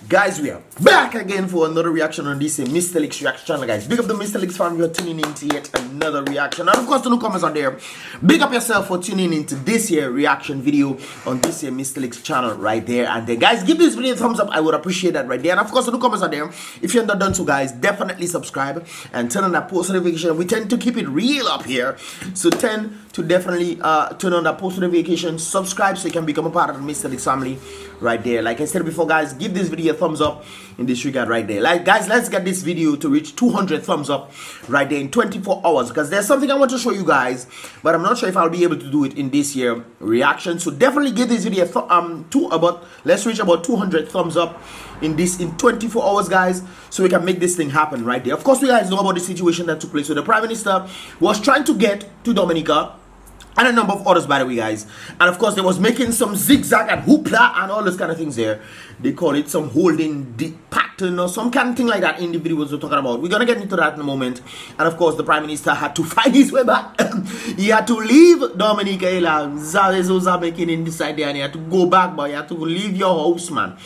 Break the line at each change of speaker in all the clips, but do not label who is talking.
Guys, we are back again for another reaction on this Mystelics reaction channel, guys. Big up the Mystelics fan, you're tuning in to yet another reaction. And of course, the newcomers are there. Big up yourself for tuning into this here reaction video on this here Mystelics channel right there. And then, guys, give this video a thumbs up. I would appreciate that right there. And of course, the newcomers are there. If you're not done so, guys, definitely subscribe and turn on that post notification. We tend to keep it real up here, so tend to definitely turn on that post notification, subscribe so you can become a part of the Mystelics family right there. Like I said before, guys, give this video a thumbs up in this regard right there. Like, guys, let's get this video to reach 200 thumbs up right there in 24 hours, because there's something I want to show you guys, but I'm not sure if I'll be able to do it in this here reaction. So definitely give this video let's reach about 200 thumbs up in 24 hours, guys, so we can make this thing happen right there. Of course, we guys know about the situation that took place. So the Prime Minister was trying to get to Dominica and a number of others, by the way, guys. And of course, they was making some zigzag and hoopla and all those kind of things there. They call it some holding pattern or some kind of thing like that in the videos we're talking about. We're going to get into that in a moment. And of course, the Prime Minister had to find his way back. He had to leave Dominica. Making in this idea, and he had to go back, but you had to leave your house, man.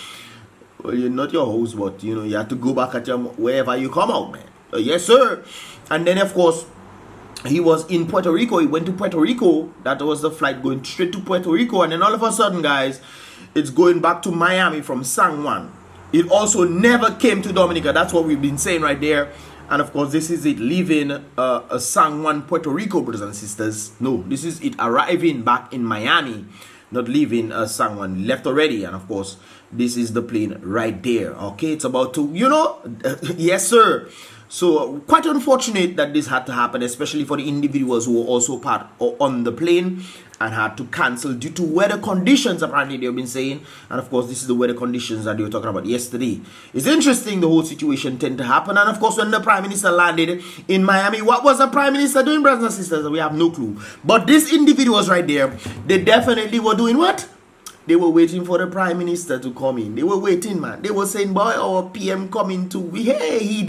Well, you're not your house, but you know, you have to go back at your wherever you come out, man. Yes, sir. And then, of course, he was in Puerto Rico. He went to Puerto Rico. That was the flight going straight to Puerto Rico. And then all of a sudden, guys, it's going back to Miami from San Juan. It also never came to Dominica. That's what we've been saying right there. And of course, this is it leaving San Juan, Puerto Rico, brothers and sisters. No, this is it arriving back in Miami, not leaving San Juan. Left already. And of course, this is the plane right there. Okay, it's about to, you know, yes, sir. So quite unfortunate that this had to happen, especially for the individuals who were also part on the plane and had to cancel due to weather conditions, apparently they've been saying. And of course, this is the weather conditions that they were talking about yesterday. It's interesting, the whole situation tend to happen. And of course, when the Prime Minister landed in Miami, what was the Prime Minister doing, brothers and sisters? We have no clue. But these individuals right there, they definitely were doing what? They were waiting for the Prime Minister to come in. They were waiting, man. They were saying, boy, our PM coming to, hey, he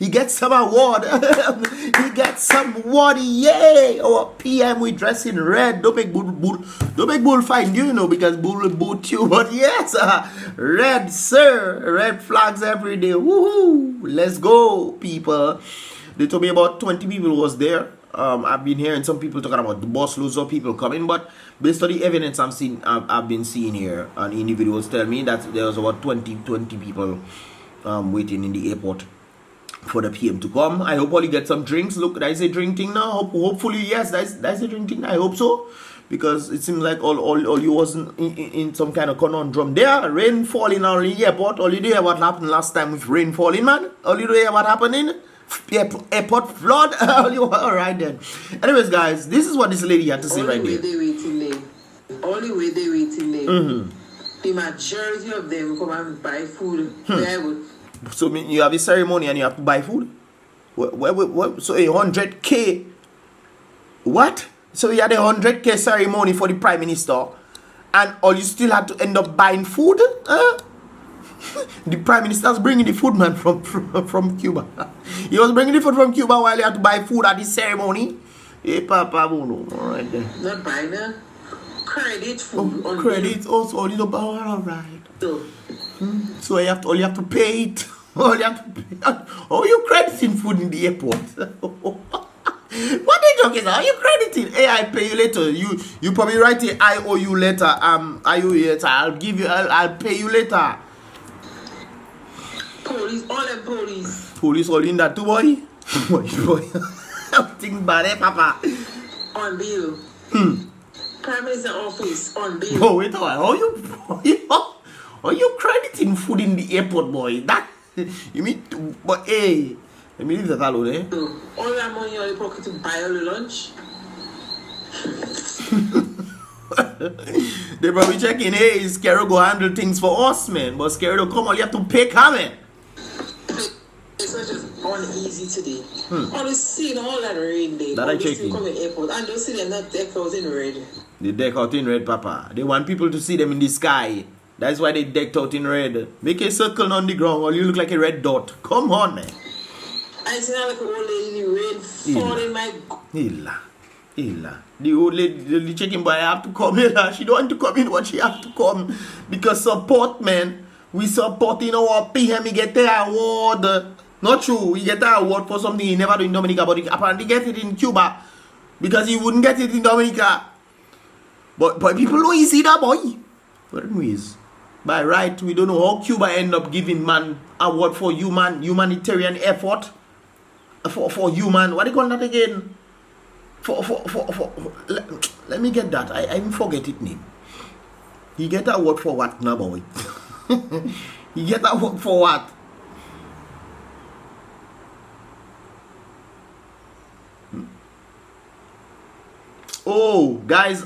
gets some award. He gets some award, yay. Our PM, we dress in red. Don't make bull find you, know, because bull will boot you. But yes, red, sir. Red flags every day. Woohoo. Let's go, people. They told me about 20 people was there. I've been hearing some people talking about the bus loads of people coming, but based on the evidence I've been seeing here, and individuals tell me that there was about 20 people waiting in the airport for the PM to come. I hope all you get some drinks. Look, there's a drink thing now. Hopefully, yes, that's a drink thing. I hope so, because it seems like all you wasn't in some kind of conundrum there. Rain falling on the airport. All you do what happened last time with rain falling, man. All you do what happened in airport flood. Alright then. Anyways, guys, this is what this lady had to say right there.
Only way they waiting there. The majority of them come and buy food.
So you have a ceremony and you have to buy food? What? So 100K? What? So you had a 100K ceremony for the Prime Minister, and all you still had to end up buying food? The Prime Minister's bringing the food, man, from Cuba. He was bringing the food from Cuba while he had to buy food at the ceremony. Hey, Papa Bono. All right then.
Not buying the credit food.
Oh, credit also. All you know, all right. So you have to pay it. All you have to pay. Oh, you crediting food in the airport? What they joking? Are you crediting? Hey, I pay you later. You probably write it. I owe you later. I owe you later. I'll pay you later.
Police, all them police.
Police all in that too, boy. Boy. Think bad, eh, Papa?
On bill. Prime Minister office on bill.
Oh, wait a while. Are you crediting food in the airport, boy? That you mean? But hey, let me leave that alone, eh?
All that money on your pocket to buy all the lunch.
They probably checking, hey, SKERRIT go handle things for us, man. But SKERRIT don't come, all you have to pay coming.
It's not just uneasy today. On the scene, all that rain day.
That I checking.
Come in airport and don't see them not deck out in red.
They deck out in red, Papa. They want people to see them in the sky. That's why they decked out in red. Make a circle on the ground, or you look like a red dot. Come on, man.
I see like an old lady in the rain falling my.
Illa. The old lady, the chicken boy have to come in. She don't want to come in, but she have to come because support, man. We supporting our PM. He get the award. Not true. He get the award for something he never do in Dominica, but he apparently get it in Cuba because he wouldn't get it in Dominica. But people know he see that boy. But anyways, by right, we don't know how Cuba end up giving man award for humanitarian effort. For human, what do you call that again? Let me get that. I forget it name. He get a award for what now, boy? He get a award for what? Oh, guys,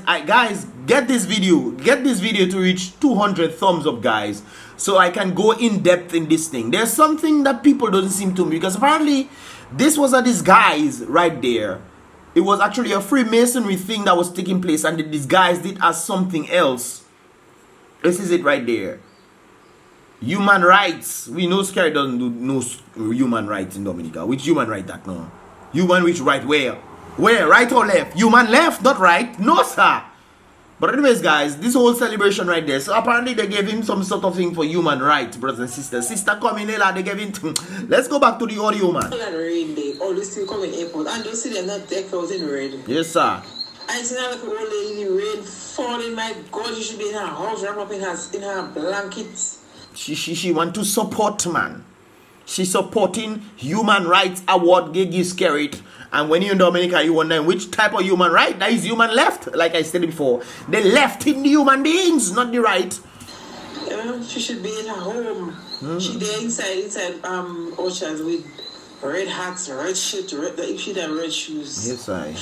get this video to reach 200 thumbs up, guys, so I can go in depth in this thing. There's something that people don't seem to me, because apparently this was a disguise right there. It was actually a Freemasonry thing that was taking place, and they disguised it as something else. This is it right there. Human rights. We know SKERRIT doesn't do no human rights in Dominica. Which human right that now? Human which right where? Where? Right or left? Human left, not right. No, sir. But anyways, guys, this whole celebration right there. So apparently they gave him some sort of thing for human rights, brothers and sisters. Sister coming in, they gave him. Let's go back to the audio, man.
Rain day. All these people come in airport, and don't see them not decked out in red.
Yes, sir.
I see that little old lady in the rain falling. My God, she should be in her house, wrapped up in her blankets.
She want to support, man. She's supporting human rights award they give SKERRIT. And when you're in Dominica, you wonder which type of human right? That is human left, like I said before. The left in the human beings, not the right.
She should be in her home. She there inside orchards with red hats, red shit, if she had red shoes.
Yes, I.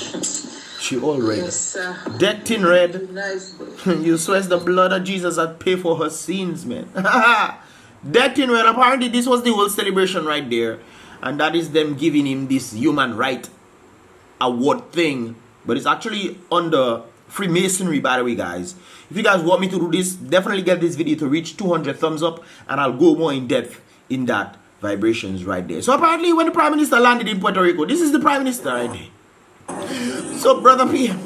She all red.
Yes, sir.
Decked in red.
Nice,
You swear the blood of Jesus that pay for her sins, man. Decked in red. Apparently, this was the whole celebration right there. And that is them giving him this human right award thing. But it's actually under Freemasonry, by the way, guys. If you guys want me to do this, definitely get this video to reach 200 thumbs up. And I'll go more in depth in that vibrations right there. So apparently, when the Prime Minister landed in Puerto Rico, this is the Prime Minister right there. So, Brother PM,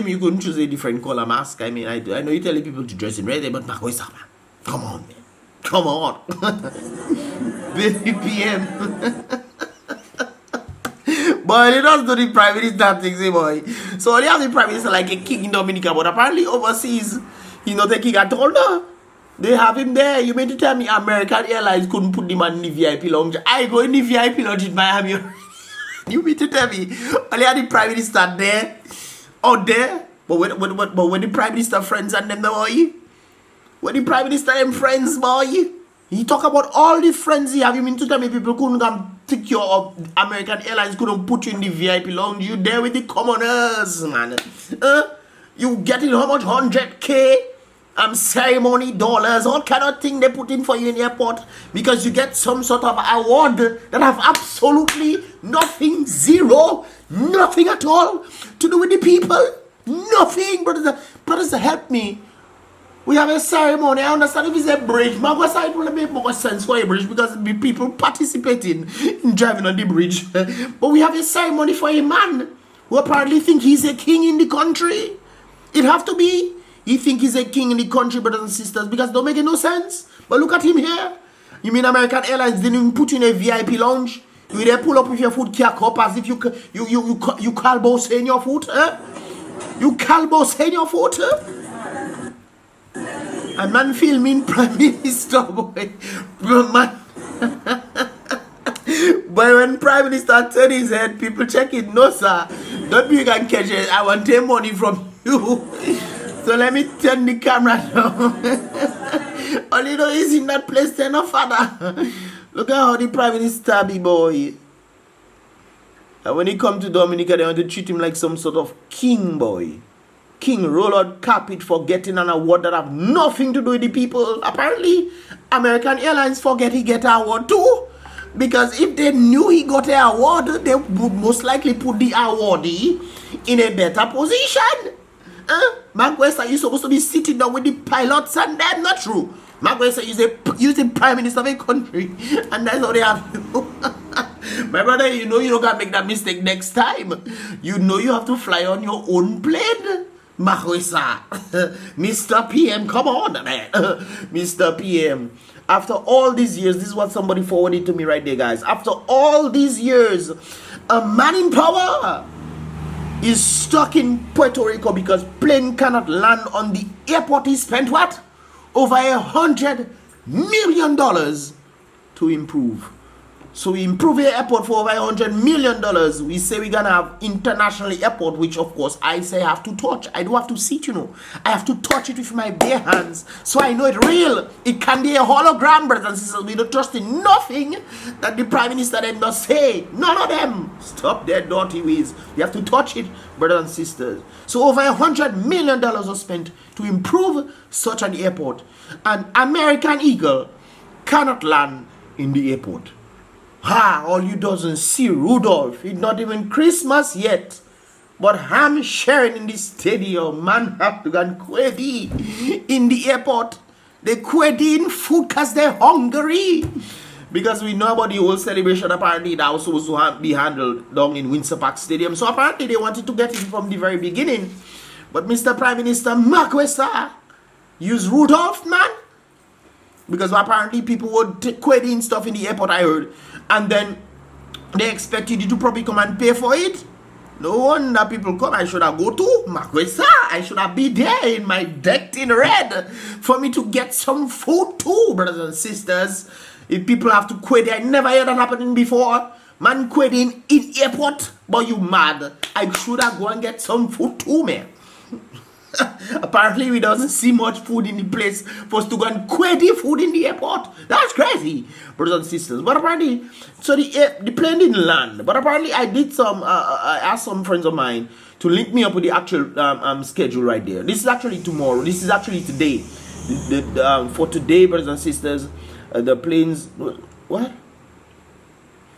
you couldn't choose a different color mask. I mean, I know you're telling people to dress in red, but come on, man. Come on. Baby PM. Boy, they don't do the Prime Minister things, boy. So they have the Prime Minister like a king in Dominica, but apparently overseas, he's not a king at all, no. They have him there. You mean to tell me American Airlines couldn't put the man in the VIP lounge? I go in the VIP lounge in Miami. You mean to tell me only had the Prime Minister there? Out there? But when the Prime Minister friends and them, boy? When the Prime Minister and friends, boy? He talk about all the friends he have. You mean to tell me people couldn't come take you up? American Airlines couldn't put you in the VIP lounge? You there with the commoners, man. You getting how much? 100K? Ceremony dollars, all kind of thing they put in for you in the airport because you get some sort of award that have absolutely nothing, zero, nothing at all to do with the people. Nothing. Brothers, help me. We have a ceremony. I understand if it's a bridge. My side will make more sense for a bridge because the people participating in driving on the bridge. But we have a ceremony for a man who apparently think he's a king in the country. It have to be. He think he's a king in the country, brothers and sisters, because it don't make no sense. But look at him here. You mean American Airlines didn't even put you in a VIP lounge? You there pull up with your foot kick up as if you calbo saying your foot, eh? You calbo saying your foot, eh? And man filming Prime Minister, boy. Man. But when Prime Minister turn his head, people check it. No, sir. Don't be you can catch it. I want take money from you. So let me turn the camera down. All you know is in that place, turn no father. Look at how the Prime Minister be, boy. And when he come to Dominica, they want to treat him like some sort of king, boy. King roll out carpet for getting an award that have nothing to do with the people. Apparently, American Airlines forget he get an award too. Because if they knew he got an award, they would most likely put the awardee in a better position. Maguire, you supposed to be sitting down with the pilots and them, not true. Maguire is the Prime Minister of a country, and that's how they have you. My brother, you don't gotta make that mistake next time. You know you have to fly on your own plane. Mahuisa. Mr. PM, come on, man. Mr. PM. After all these years, this is what somebody forwarded to me right there, guys. After all these years, a man in power is stuck in Puerto Rico because plane cannot land on the airport. He spent what? Over $100 million to improve. So we improve the airport for over $100 million. We say we're gonna have international airport, which of course I say I have to touch. I do have to see it, you know. I have to touch it with my bare hands, so I know it real. It can be a hologram, brothers and sisters. We don't trust in nothing that the Prime Minister them does say. None of them. Stop their dirty ways. You have to touch it, brothers and sisters. So over $100 million was spent to improve such an airport. An American Eagle cannot land in the airport. All you doesn't see Rudolph. It's not even Christmas yet. But ham sharing in the stadium. Man have to go and query in the airport. They query in food because they're hungry. Because we know about the whole celebration, apparently that was supposed to be handled down in Windsor Park Stadium. So apparently they wanted to get it from the very beginning. But Mr. Prime Minister Makwesa used Rudolph, man. Because apparently people would query in stuff in the airport, I heard. And then they expected you to probably come and pay for it. No wonder people come. I should have go to Makwesa. I should have be there in my decked in red for me to get some food too, brothers and sisters. If people have to query, I never heard that happening before. Man querying in airport, but you mad. I should have go and get some food too, man. Apparently we doesn't see much food in the place for us to go and query food in the airport. That's crazy, brothers and sisters. But apparently, so the plane didn't land. But apparently I did some, I asked some friends of mine to link me up with the actual schedule right there. This is actually tomorrow. This is actually today. For today, brothers and sisters, the planes, what?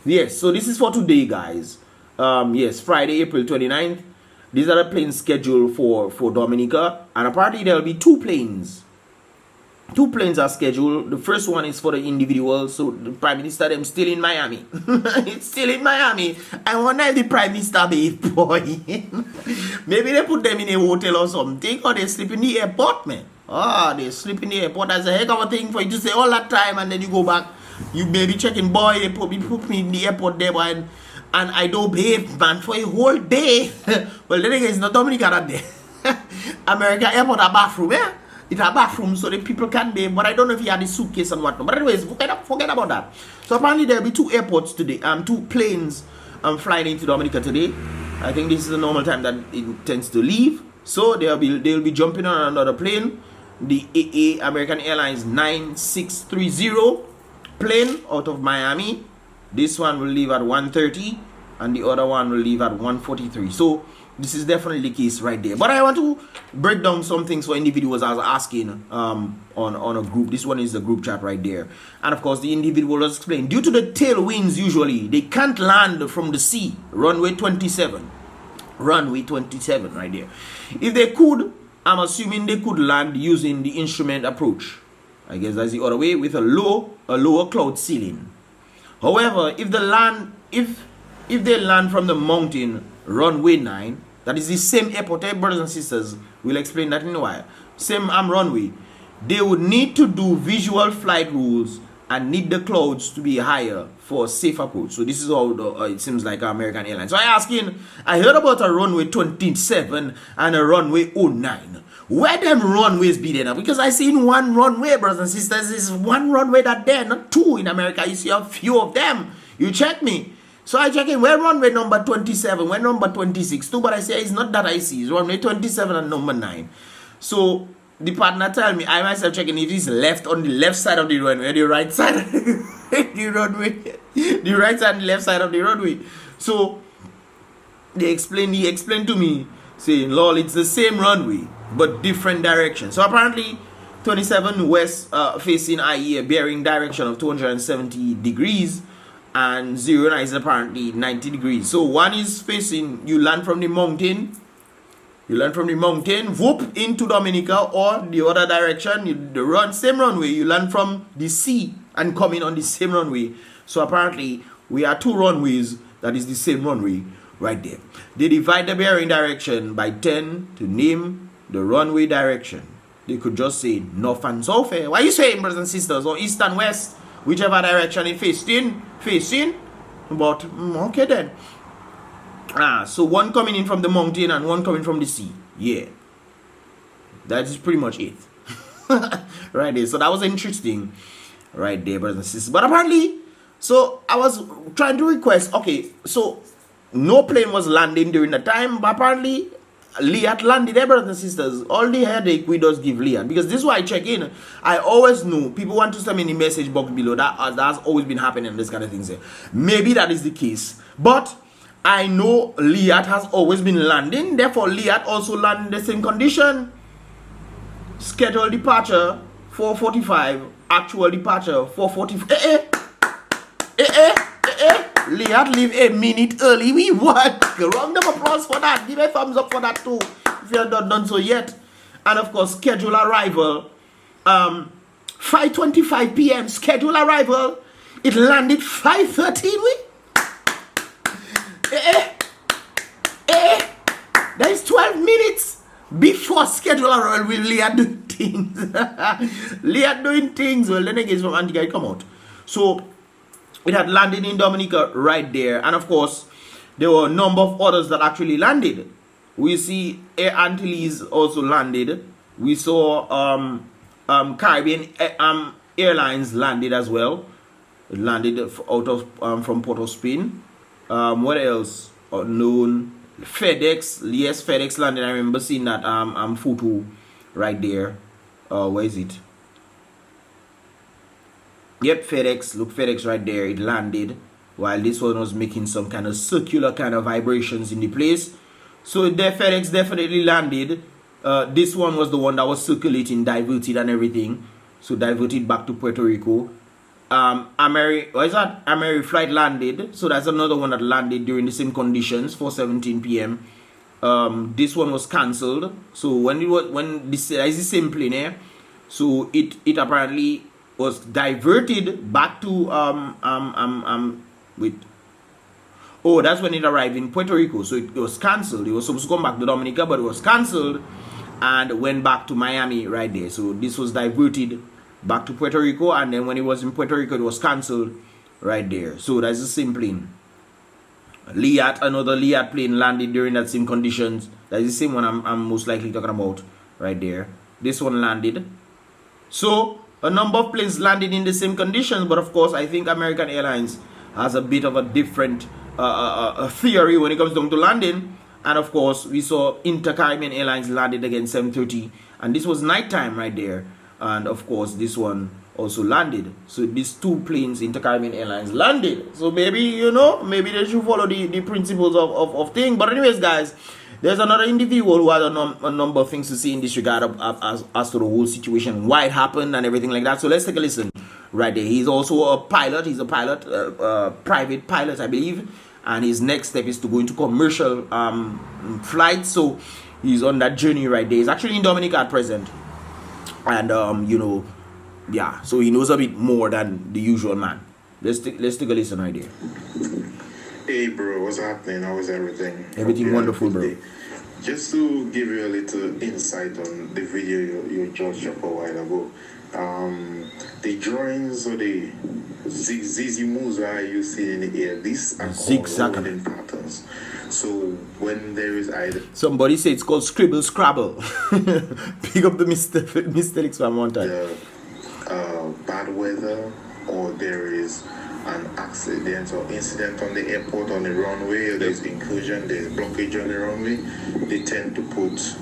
Yes, so this is for today, guys. Yes, Friday, April 29th. These are the planes scheduled for Dominica. And apparently there will be two planes. Two planes are scheduled. The first one is for the individuals. So the Prime Minister them still in Miami. It's still in Miami. I wonder if the Prime Minister be boy. Maybe they put them in a hotel or something. Or they sleep in the airport, man. They sleep in the airport. That's a heck of a thing for you to say all that time and then you go back. You may be checking, boy, they put me in the airport there, boy. And I don't bathe, man, for a whole day. Well, then again, it's not Dominica that day. America airport a bathroom, eh? It's a bathroom so the people can bathe. But I don't know if you had the suitcase and whatnot. But anyways, forget about that. So apparently there will be two airports today. Two planes flying into Dominica today. I think this is the normal time that it tends to leave. So they'll be jumping on another plane. The AA American Airlines 9630 plane out of Miami. This one will leave at 1:30 and the other one will leave at 1:43. So this is definitely the case right there. But I want to break down some things for individuals I was asking on a group. This one is the group chat right there. And of course the individual was explained. Due to the tailwinds usually, they can't land from the sea. Runway 27. Runway 27 right there. If they could, I'm assuming they could land using the instrument approach. I guess that's the other way with a lower cloud ceiling. However, if they land from the mountain runway 9, that is the same airport, brothers and sisters, we'll explain that in a while. Same runway. They would need to do visual flight rules and need the clouds to be higher for a safe approach. So this is how it seems like American Airlines. So I heard about a runway 27 and a runway 09. Where them runways be there now? Because I seen one runway, brothers and sisters. This is one runway that there, not two in America. You see a few of them. You check me. So I check in where runway number 27, where number 26 too. But I say it's not that I see. It's runway 27 and number 9. So the partner tell me, I myself checking if it's left on the left side of the runway, the right side of the runway, the right side and the left side of the runway. So he explained to me, saying, lol, it's the same runway but different direction. So apparently 27 west facing IE, bearing direction of 270 degrees, and 09 is apparently 90 degrees. So one is facing, you land from the mountain, whoop into Dominica, or the other direction, you same runway, you land from the sea and come in on the same runway. So apparently we are two runways that is the same runway right there. They divide the bearing direction by 10 to name the runway direction. They could just say north and south. Why are you saying, brothers and sisters, or east and west, whichever direction it facing? But okay then. So one coming in from the mountain and one coming from the sea. Yeah, that is pretty much it. Right there. So that was interesting, right there, brothers and sisters. But apparently, so I was trying to request. Okay, so no plane was landing during the time, but apparently Liat landed there, brothers and sisters. All the headache we does give Liat, because this is why I check in. I always know people want to send me in the message box below that that's always been happening, this kind of things. Maybe that is the case, but I know Liat has always been landing. Therefore, Liat also landed in the same condition. Scheduled departure 4:45. Actual departure 4:45. Liat leave a minute early. We what? Round of applause for that. Give a thumbs up for that too, if you have not done so yet. And of course, schedule arrival 5:25 p.m. Schedule arrival. It landed 5:13. There is 12 minutes before schedule arrival with Liat doing things. Liat doing things. Well, then again, from Antigua come out. So it had landed in Dominica right there, and of course there were a number of others that actually landed. We see Air Antilles also landed. We saw Caribbean Airlines landed as well. It landed out of from Port of Spain. What else? Unknown. FedEx, yes, FedEx landed. I remember seeing that photo right there. Where is it? Yep, FedEx. Look, FedEx right there. It landed while this one was making some kind of circular kind of vibrations in the place. So the FedEx definitely landed. This one was the one that was circulating, diverted and everything. So diverted back to Puerto Rico. Ameri flight landed. So that's another one that landed during the same conditions, 4:17 p.m. This one was cancelled. So when this is the same plane here, so it apparently was diverted back to that's when it arrived in Puerto Rico. So it was cancelled. It was supposed to come back to Dominica, but it was cancelled and went back to Miami right there. So this was diverted back to Puerto Rico, and then when it was in Puerto Rico, it was cancelled right there. So that's the same plane. Another Liat plane landed during that same conditions. That's the same one I'm most likely talking about right there. This one landed. So a number of planes landed in the same conditions, but of course I think American Airlines has a bit of a different theory when it comes down to landing. And of course we saw Inter-Caribbean Airlines landed again 7:30, and this was nighttime right there. And of course this one also landed. So these two planes, Inter-Caribbean Airlines, landed. So maybe, maybe they should follow the principles of things. But anyways, guys, there's another individual who had a number of things to say in this regard as to the whole situation, why it happened and everything like that. So let's take a listen right there. He's also a pilot. He's a pilot, private pilot, I believe. And his next step is to go into commercial flights. So he's on that journey right there. He's actually in Dominica at present. And yeah, so he knows a bit more than the usual man. Let's take a listen right there.
Hey bro, what's happening? How is everything?
Everything wonderful, bro.
Just to give you a little insight on the video you just shot a while ago. The drawings or the zigzag moves you see in the air, these are called rolling patterns. So when there is either
somebody say it's called scribble scrabble. Pick up the Mystelics from one time.
Bad weather, or there is an accident or incident on the airport, on the runway, or there's incursion, there's blockage on the runway, they tend to put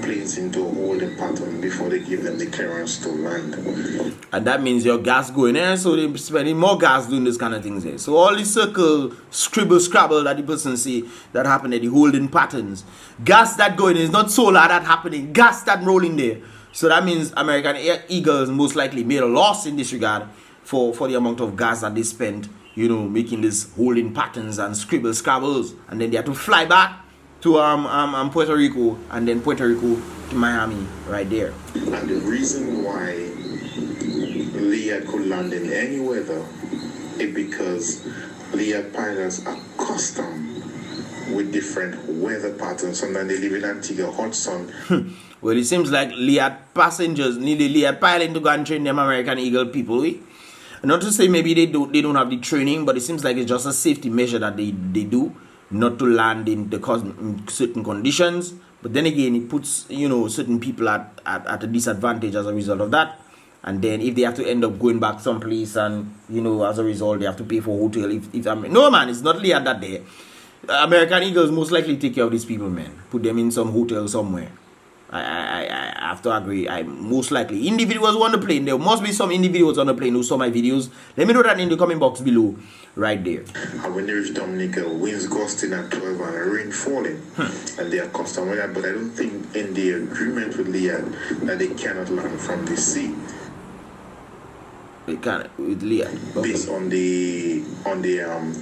planes into a holding pattern before they give them the clearance to land.
And that means your gas going there, so they're spending more gas doing this kind of things there. So all the circle, scribble, scrabble that the person see that happen at the holding patterns. Gas that going is not solar that happening, gas that rolling there. So that means American Eagles most likely made a loss in this regard for the amount of gas that they spent, making these holding patterns and scribble scrabbles. And then they had to fly back to Puerto Rico, and then Puerto Rico to Miami right there.
And the reason why Liat could land in any weather is because Liat pilots are accustomed with different weather patterns. Sometimes they live in Antigua, hot sun.
Well, it seems like Liat passengers nearly Liat pilot to go and train them American Eagle people. Not to say maybe they don't have the training, but it seems like it's just a safety measure that they do, not to land in certain conditions. But then again, it puts certain people at a disadvantage as a result of that. And then if they have to end up going back someplace, and as a result they have to pay for hotel. No man, it's not Liat that day. American Eagles most likely take care of these people, man. Put them in some hotel somewhere. I have to agree. Most likely individuals on the plane. There must be some individuals on the plane who saw my videos. Let me know that in the comment box below, right there.
And when they reach Dominica, winds gusting at 12 and rain falling, and they are accustomed with that. But I don't think in the agreement with Liat that they cannot land from the sea.
They can't with Liat.
Based on the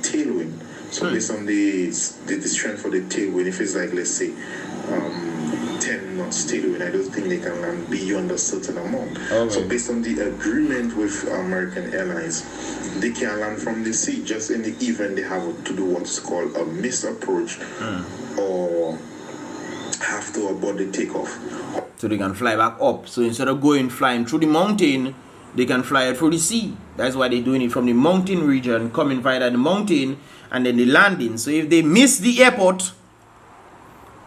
tailwind. So based on the strength for the tailwind, if it's like, let's say 10 knots tailwind, I don't think they can land beyond a certain amount. Okay. So based on the agreement with American Airlines, they can land from the sea just in the event they have to do what's called a missed approach or have to abort the takeoff.
So they can fly back up. So instead of flying through the mountain, they can fly it through the sea. That's why they're doing it from the mountain region, coming via the mountain, and then they landing. So if they miss the airport,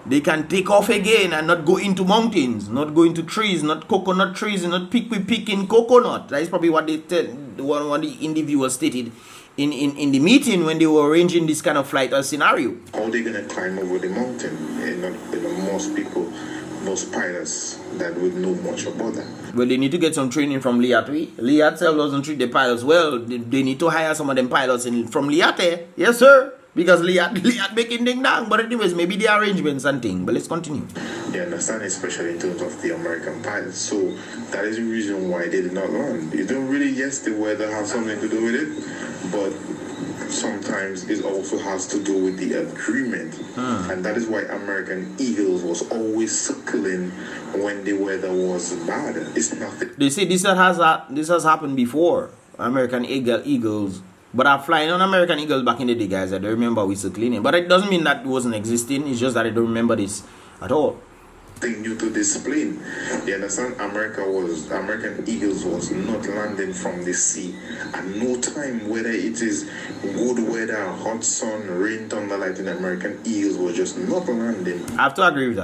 they can take off again and not go into mountains, not go into trees, not coconut trees, and not picking coconut. That is probably what they one of the interviewers stated in the meeting when they were arranging this kind of flight or scenario.
How are they gonna climb over the mountain? Most people, most pilots that would know much about that.
Well, they need to get some training from Liat. Liat self doesn't treat the pilots well. They need to hire some of them pilots from Liat. Yes, sir. Because Liat making ding dong. But anyways, maybe the arrangements and things. But let's continue.
You understand, especially in terms of the American pilots. So that is the reason why they did not land. You don't really, yes, the weather has something to do with it, but sometimes it also has to do with the agreement. And that is why American Eagles was always circling when the weather was bad. It's nothing.
They say this has happened before. American Eagles. But I'm flying on American Eagles back in the day, guys. I don't remember we circling it. But it doesn't mean that it wasn't existing. It's just that I don't remember this at all.
Thing new to this plane. You understand? American Eagles was not landing from the sea at no time, whether it is good weather, hot sun, rain, thunder, lightning. American Eagles was just not landing.
I have to agree with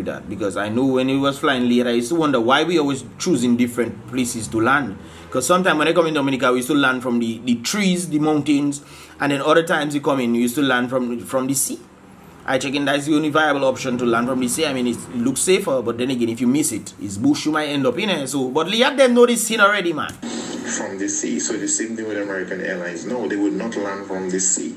that. Because I know when it was flying late, I used to wonder why we always choosing different places to land. Because sometimes when I come in Dominica, we used to land from the trees, the mountains, and then other times you come in, you used to land from the sea. I check in, that's the only viable option to land from the sea. I mean, it looks safer, but then again, if you miss it, it's bush you might end up in it. So, but Liat them know this scene already, man.
From the sea. So the same thing with American Airlines. No, they would not land from the sea.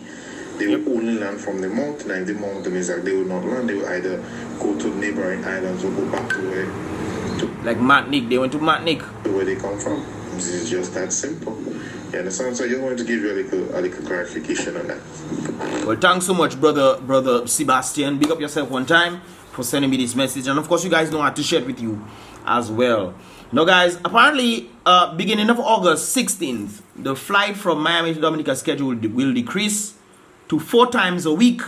They would only land from the mountain. And the mountain is like they would not land. They would either go to neighboring islands or go back to where.
Like Martinique, they went to Martinique.
Where they come from. This is just that simple. You understand? So I just wanted to give you a little clarification on that.
Well, thanks so much, brother Sebastian. Big up yourself one time for sending me this message. And of course, you guys know how to share it with you as well. Now, guys, apparently, beginning of August 16th, the flight from Miami to Dominica schedule will decrease to 4 times a week.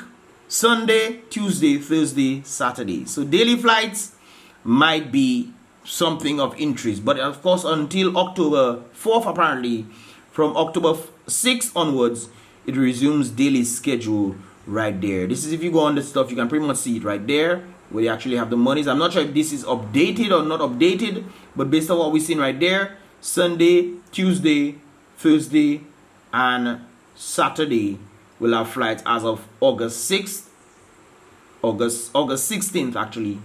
Sunday, Tuesday, Thursday, Saturday. So daily flights might be something of interest. But of course, until October 4th, apparently, from October 6th onwards, it resumes daily schedule right there. This is if you go on the stuff, you can pretty much see it right there where they actually have the monies. I'm not sure if this is updated or not updated, but based on what we've seen right there, Sunday, Tuesday, Thursday, and Saturday will have flights as of August 6th, August 16th actually,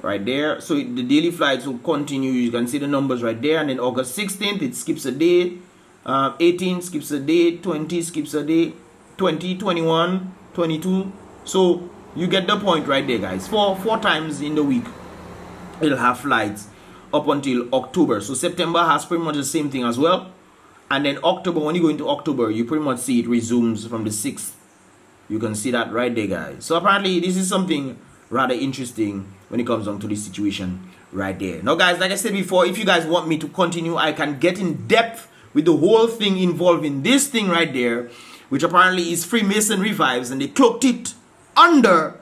right there. So the daily flights will continue. You can see the numbers right there, and then August 16th it skips a day. 18 skips a day, 20 skips a day, 20, 21, 22. So you get the point right there, guys. Four times in the week it'll have flights up until October. So September has pretty much the same thing as well, and then October, when you go into October, you pretty much see it resumes from the 6th. You can see that right there, guys. So apparently this is something rather interesting when it comes down to this situation right there. Now, guys, like I said before, if you guys want me to continue, I can get in depth with the whole thing involving this thing right there. which apparently is Freemasonry vibes, and they cloaked it under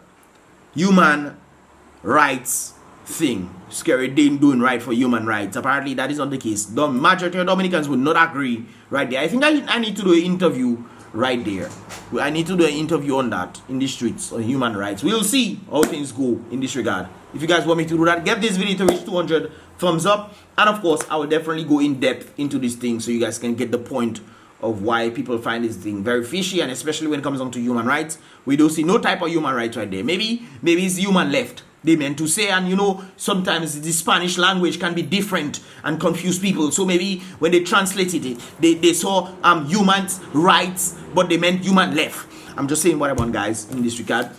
human rights thing. SKERRIT didn't doing right for human rights. Apparently that is not the case. The majority of Dominicans would not agree right there. I think I need to do an interview right there. I need to do an interview on that in the streets on human rights. We'll see how things go in this regard. If you guys want me to do that, get this video to reach 200 thumbs up, and of course I will definitely go in depth into this thing so you guys can get the point of why people find this thing very fishy, and especially when it comes on to human rights. We don't see no type of human rights right there. Maybe it's human left they meant to say, and you know, sometimes the Spanish language can be different and confuse people. So maybe when they translated it, they saw human rights, but they meant human left. I'm just saying what I want, guys, in this regard.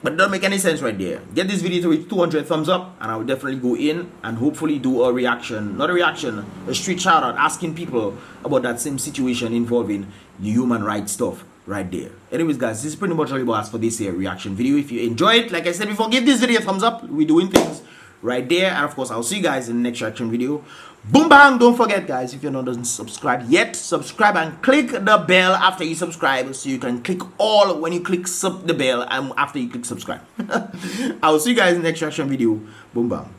But it doesn't make any sense right there. Get this video to reach 200 thumbs up, and I will definitely go in and hopefully do a reaction, not a reaction, a street shout out, asking people about that same situation involving the human rights stuff right there. Anyways, guys, this is pretty much all about us for this here reaction video. If you enjoyed it, like I said before, give this video a thumbs up. We're doing things right there, and of course I'll see you guys in the next reaction video. Boom bang. Don't forget, guys, if you're not subscribed yet, subscribe and click the bell after you subscribe, so you can click all when you click the bell and after you click subscribe. I'll see you guys in the next reaction video. Boom bang.